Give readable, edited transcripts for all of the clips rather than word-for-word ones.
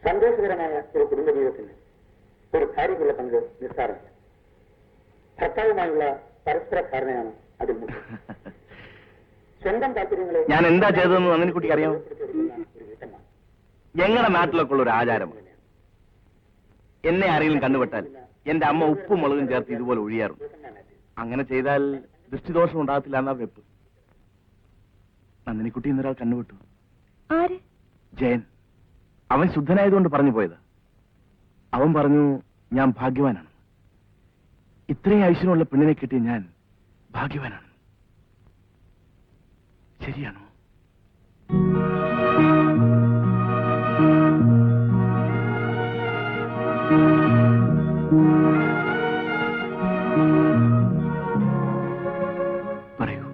സന്തോഷകരമായ ഒരു കുടുംബജീവിതത്തിന് ഒരു ഭാര്യയ്ക്കുള്ള പങ്ക് നിസ്സാരമല്ല. ഭർത്താവുമായുള്ള പരസ്പര ധാരണയാണ് അതിൽ മുഖ്യം. സ്വന്തം താല്പര്യങ്ങളെ ഞാൻ എന്താ ചെയ്തതെന്ന് നന്ദിനിക്കുട്ടിക്ക് അറിയാമോ? ഞങ്ങളുടെ നാട്ടിലൊക്കെ ഉള്ള ഒരു ആചാരമാണ്. എന്നെ ആരെങ്കിലും കണ്ടുപെട്ടാൽ എന്റെ അമ്മ ഉപ്പും മുളകും ചേർത്ത് ഇതുപോലെ ഒഴിയാറുണ്ട്. അങ്ങനെ ചെയ്താൽ ദൃഷ്ടിദോഷം ഉണ്ടാകത്തില്ല എന്നാ വെപ്പ്. നന്ദിനിക്കുട്ടി ഇന്നൊരാൾ കണ്ടുപെട്ടു. ജയൻ. അവൻ ശുദ്ധനായതുകൊണ്ട് പറഞ്ഞു പോയത്. അവൻ പറഞ്ഞു ഞാൻ ഭാഗ്യവാനാണ്. ഇത്രയും ഐശ്വര്യമുള്ള പെണ്ണിനെ കിട്ടിയ ഞാൻ ഭാഗ്യവാനാണ്. ശരിയാണോ? പറയൂ,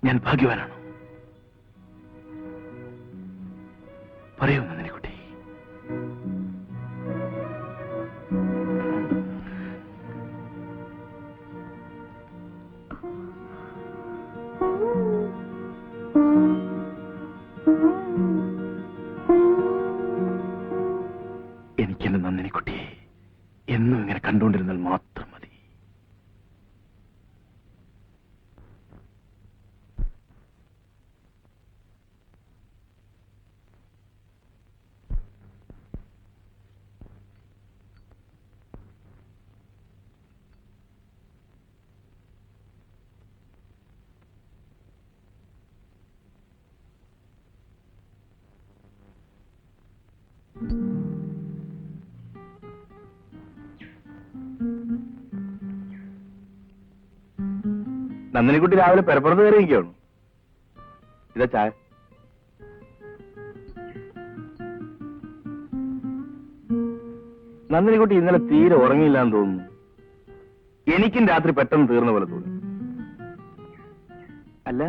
ഞാൻ ഭാഗ്യവാനാണോ? പറയൂ നന്ദിനിക്കുട്ടി. എനിക്കെന്റെ നന്ദിനിക്കുട്ടിയെ എന്നും ഇങ്ങനെ കണ്ടുകൊണ്ടിരുന്നാൽ മാത്രം മതി. നന്ദിനിക്കുട്ടി രാവിലെ പെരപ്പുറത്ത് കയറിയിരിക്കുകയാണ്. ഇതാ ചായ. നന്ദിനിക്കുട്ടി ഇന്നലെ തീരെ ഉറങ്ങിയില്ല എന്ന് തോന്നുന്നു. എനിക്കും രാത്രി പെട്ടെന്ന് തീർന്ന പോലെ തോന്നി. അല്ല,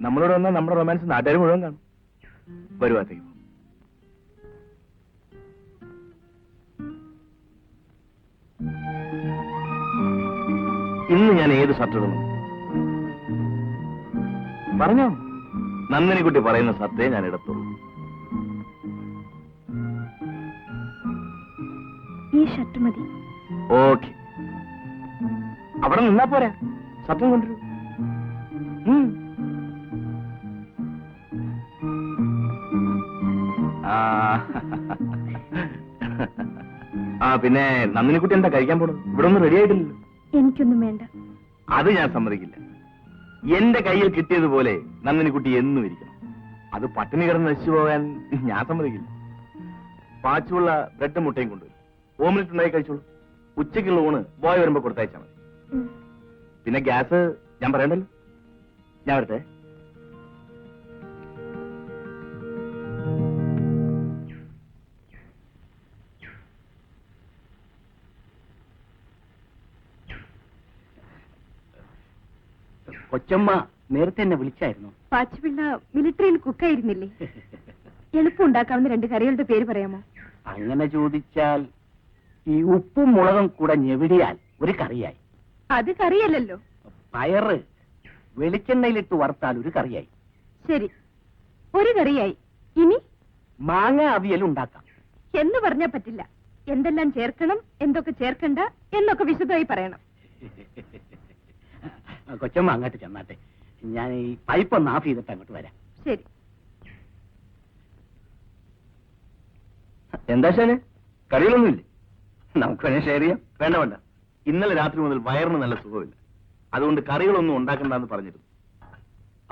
നമ്മളോട് വന്നാൽ നമ്മുടെ റൊമാൻസ് നാട്ടുകാർ മുഴുവൻ കാണും. വരുവാത്തേക്ക് ഇന്ന് ഞാൻ ഏത് ഷർട്ട് ഇടണം? പറഞ്ഞോ. നന്ദിനിക്കുട്ടി പറയുന്ന ഷർട്ടേ ഞാൻ ഇടത്തുള്ളൂ. ഈ ഷർട്ട് മതി. ഓക്കെ. അവിടെ നിന്നാ പോരാ, ഷർട്ടും കൊണ്ടുവരൂ. പിന്നെ നന്ദിനിക്കുട്ടി എന്താ കഴിക്കാൻ പോണത്? ഇവിടെ ഒന്നും റെഡി ആയിട്ടില്ലല്ലോ. എനിക്കൊന്നും വേണ്ട. അത് ഞാൻ സമ്മതിക്കില്ല. എന്റെ കയ്യിൽ കിട്ടിയതുപോലെ നന്ദിനിക്കുട്ടി എന്നും ഇരിക്കണം. അത് പട്ടിണി കിടന്ന് നശിച്ചു പോകാൻ ഞാൻ സമ്മതിക്കില്ല. പാച്ചുള്ള ബ്രെഡും മുട്ടയും കൊണ്ടുവരും. ഓംലെറ്റ് ഉണ്ടായി കഴിച്ചോളൂ. ഉച്ചയ്ക്കുള്ള ഊണ് ബോയ് വരുമ്പോ കൊടുത്തയച്ചാൽ മതി. പിന്നെ ഗ്യാസ് ഞാൻ പറയണ്ടല്ലോ. ഞാൻ വരട്ടെ. കൊച്ചമ്മ നേരത്തെ എന്നെ വിളിച്ചായിരുന്നു. പാച്ചുപിള്ള മിലിറ്ററിയിൽ കുക്കായിരുന്നില്ലേ? എളുപ്പം ഉണ്ടാക്കാവുന്ന 2 കറികളുടെ പേര് പറയാമോ? അങ്ങനെ ചോദിച്ചാൽ ഈ ഉപ്പും മുളകും കൂടെ ഞെവിടിയാൽ ഒരു കറിയായി. അത് കറിയല്ലല്ലോ. പയറ് വെളിച്ചെണ്ണയിലിട്ട് വറുത്താൽ ഒരു കറിയായി. ശരി, ഒരു കറിയായി. ഇനി മാങ്ങ അവിയൽ ഉണ്ടാക്കാം. എന്ന് പറഞ്ഞാൽ പറ്റില്ല. എന്തെല്ലാം ചേർക്കണം, എന്തൊക്കെ ചേർക്കണ്ട എന്നൊക്കെ വിശദമായി പറയണം. കൊച്ചമ്മ അങ്ങോട്ട് ചെന്നാട്ടെ. ഞാൻ ഈ പൈപ്പ് ഒന്ന് ഓഫ് ചെയ്തിട്ട് അങ്ങോട്ട് വരാം. ശരി. എന്താ ശാനെ, കറികളൊന്നുമില്ലേ? നമുക്ക് വേണേ ഷെയർ ചെയ്യാം. വേണ്ട വേണ്ട, ഇന്നലെ രാത്രി മുതൽ വയറിന് നല്ല സുഖമില്ല. അതുകൊണ്ട് കറികളൊന്നും ഉണ്ടാക്കണ്ടെന്ന് പറഞ്ഞിരുന്നു.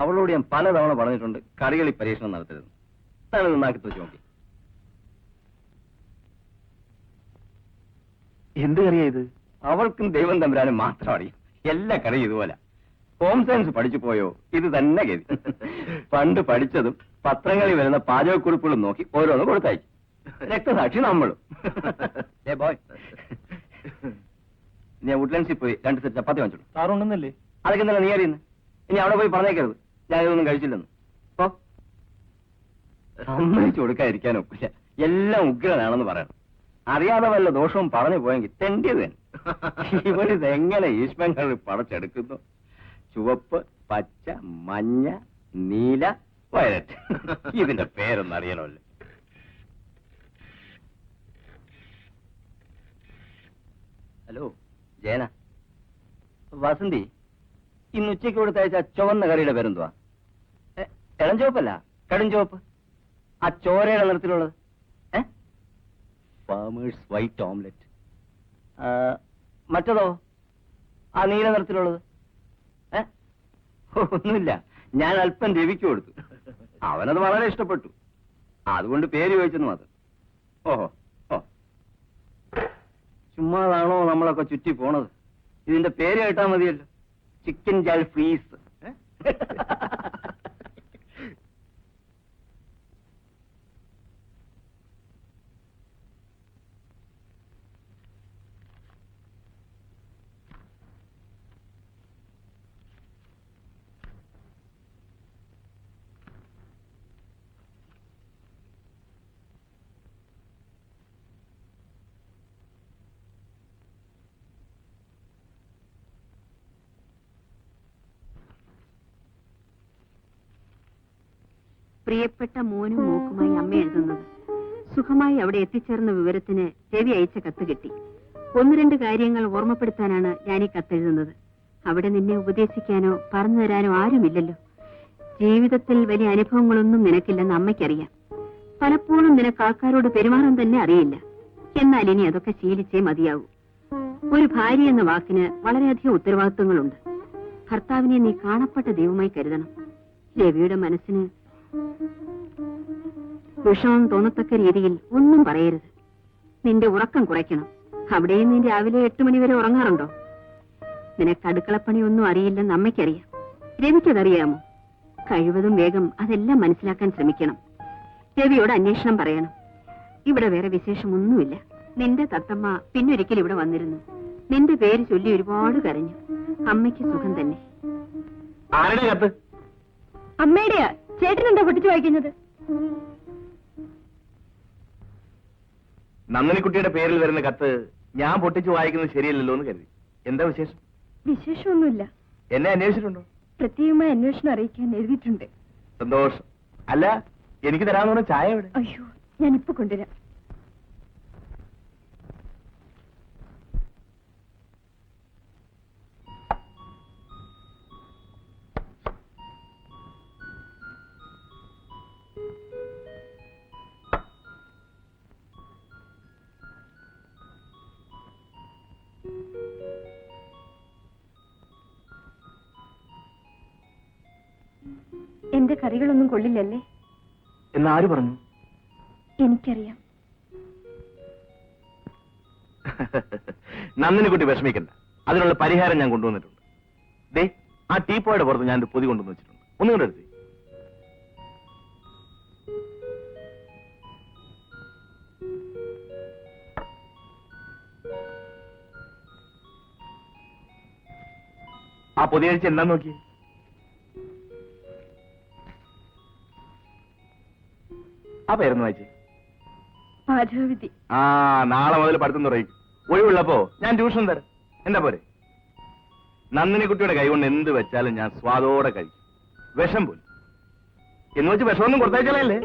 അവളോട് ഞാൻ പലതവണ പറഞ്ഞിട്ടുണ്ട് കറികളിൽ പരീക്ഷണം നടത്തരുത്. താനത് ഉണ്ടാക്കി വെച്ച് നോക്കി. എന്ത് കറിയാ ഇത്? അവൾക്കും ദൈവം തമ്പുരാനും മാത്രം അറിയും. എല്ലാ കറിയും ഇതുപോലെ. ഹോം സയൻസ് പഠിച്ചു പോയോ? ഇത് തന്നെ ഗതി. പണ്ട് പഠിച്ചതും പത്രങ്ങളിൽ വരുന്ന പാചകക്കുറിപ്പുകളും നോക്കി ഓരോന്ന് കൊടുത്തയച്ചു. രക്തസാക്ഷി നമ്മളും. ബോയ്, ഞാൻ വുഡ്ലൻഡ്സിൽ പോയി 2 സെറ്റ് ചപ്പാത്തി വാങ്ങിച്ചോളൂ. സാറുണ്ടെന്നല്ലേ? അതൊക്കെ ഇന്നലെ നീ അറിയുന്നു. ഇനി അവിടെ പോയി പറഞ്ഞേക്കരുത് ഞാൻ ഇതൊന്നും കഴിച്ചില്ലെന്ന്. ഓ, സമ്മതിച്ചു കൊടുക്കാതിരിക്കാൻ ഒക്കില്ല. എല്ലാം ഉഗ്രനാണെന്ന് പറയണം. അറിയാതെ വല്ല ദോഷവും പറഞ്ഞു പോയെങ്കിൽ തെണ്ടിയത് തന്നെ. ഇവരിത് എങ്ങനെ ഈശ്വരങ്ങൾ പടച്ചെടുക്കുന്നു? ചുവപ്പ്, പച്ച, മഞ്ഞ, നീല, വയലറ്റ്. ഇതിന്റെ പേരൊന്നും അറിയണമല്ലോ. ഹലോ ജയന, വസന്തി, ഇന്ന് ഉച്ചയ്ക്ക് കൊടുത്തയച്ച ചുവന്ന കറിയുടെ പേരെന്തുവാ? ഇളം ചുവപ്പല്ല, കടും ചുവപ്പ്. ആ ചോരയുടെ നിറത്തിലുള്ളത്. Farmers white omelette. മറ്റതോ, ആ നീല നിറത്തിലുള്ളത്? ഒന്നുമില്ല, ഞാൻ അല്പം രവിക്ക് കൊടുത്തു. അവനത് വളരെ ഇഷ്ടപ്പെട്ടു, അതുകൊണ്ട് പേര് ചോദിച്ചെന്ന് മാത്രം. ഓഹോ, ഓ, ചുമ്മാതാണോ നമ്മളൊക്കെ ചുറ്റി പോണത്? ഇതിന്റെ പേര് കേട്ടാ മതിയല്ലോ, ചിക്കൻ ജാൽ ഫ്രീസ്. പ്രിയപ്പെട്ട മോനും മോക്കുമായി അമ്മ എഴുതുന്നത്. സുഖമായി അവിടെ എത്തിച്ചേർന്ന വിവരത്തിന് രവി അയച്ച കത്ത് കിട്ടി. 1-2 കാര്യങ്ങൾ ഓർമ്മപ്പെടുത്താനാണ് ഞാൻ ഈ കത്തെഴുതുന്നത്. അവിടെ നിന്നെ ഉപദേശിക്കാനോ പറഞ്ഞു തരാനോ ആരുമില്ലല്ലോ. ജീവിതത്തിൽ വലിയ അനുഭവങ്ങളൊന്നും നിനക്കില്ലെന്ന് അമ്മയ്ക്കറിയാം. പലപ്പോഴും നിനക്ക് ആൾക്കാരോട് പെരുമാറാൻ തന്നെ അറിയില്ല. എന്നാൽ ഇനി അതൊക്കെ ശീലിച്ചേ മതിയാവൂ. ഒരു ഭാര്യ എന്ന വാക്കിന് വളരെയധികം ഉത്തരവാദിത്വങ്ങളുണ്ട്. ഭർത്താവിനെ നീ കാണപ്പെട്ട ദൈവമായി കരുതണം. രവിയുടെ മനസ്സിന് വിഷമം തോന്നത്തക്ക രീതിയിൽ ഒന്നും പറയരുത്. നിന്റെ ഉറക്കം കുറയ്ക്കണം. അവിടെയും നീ രാവിലെ 8 മണി വരെ ഉറങ്ങാറുണ്ടോ? നിനക്ക് അടുക്കളപ്പണിയൊന്നും അറിയില്ലെന്ന് അമ്മയ്ക്കറിയാം. രവിക്കതറിയാമോ? കഴിവതും വേഗം അതെല്ലാം മനസ്സിലാക്കാൻ ശ്രമിക്കണം. രവിയോട് അന്വേഷണം പറയണം. ഇവിടെ വേറെ വിശേഷമൊന്നുമില്ല. നിന്റെ തത്തമ്മ പിന്നൊരിക്കൽ ഇവിടെ വന്നിരുന്നു. നിന്റെ പേര് ചൊല്ലി ഒരുപാട് കരഞ്ഞു. അമ്മയ്ക്ക് സുഖം തന്നെ. ആരുടെ കത്ത്? അമ്മയുടെയാ. ചേട്ടനെന്താ പൊട്ടിച്ചു വായിക്കുന്നത്? നന്ദിനിക്കുട്ടിയുടെ പേരിൽ വരുന്ന കത്ത് ഞാൻ പൊട്ടിച്ചു വായിക്കുന്നത് ശരിയല്ലല്ലോ എന്ന് കരുതി. എന്താ വിശേഷം? വിശേഷമൊന്നുമില്ല. എന്നെ അന്വേഷിച്ചിട്ടുണ്ടോ? പ്രത്യേകമായി അന്വേഷണം അറിയിക്കാൻ എഴുതിയിട്ടുണ്ട്. സന്തോഷം. അല്ല, എനിക്ക് തരാമെന്ന് പറഞ്ഞ ചായ എവിടെ? അയ്യോ, ഞാനിപ്പോ കൊണ്ടുവരാം. എന്റെ കറികളൊന്നും കൊള്ളില്ലല്ലേ? എന്നാര് പറഞ്ഞു? എനിക്കറിയാം. നന്ദിനിക്കുട്ടി വിഷമിക്കണ്ട, അതിനുള്ള പരിഹാരം ഞാൻ കൊണ്ടുവന്നിട്ടുണ്ട്. ദേ, ആ ടീപ്പോയുടെ പുറത്ത് ഞാൻ ഒരു പൊതി കൊണ്ടുവന്ന് വെച്ചിട്ടുണ്ട്. ഒന്നും കൂടെ എടുത്തേ. ആ പൊതി കഴിച്ച് എന്താ നോക്കി? ആ പേരൊന്ന് വായിച്ചേ. പാചകവിധി. ആ, നാളെ മുതൽ പഠിത്തം തുടങ്ങിക്കും. ഒഴിവുള്ളപ്പോ ഞാൻ ട്യൂഷൻ തരാം. എന്താ പോരെ? നന്ദിനിക്കുട്ടിയുടെ കൈ കൊണ്ട് എന്ത് വെച്ചാലും ഞാൻ സ്വാദോടെ കഴിക്കും. വിഷം പോലും എന്ന് വെച്ച് വിഷമൊന്നും കൊടുത്തയച്ചാലേ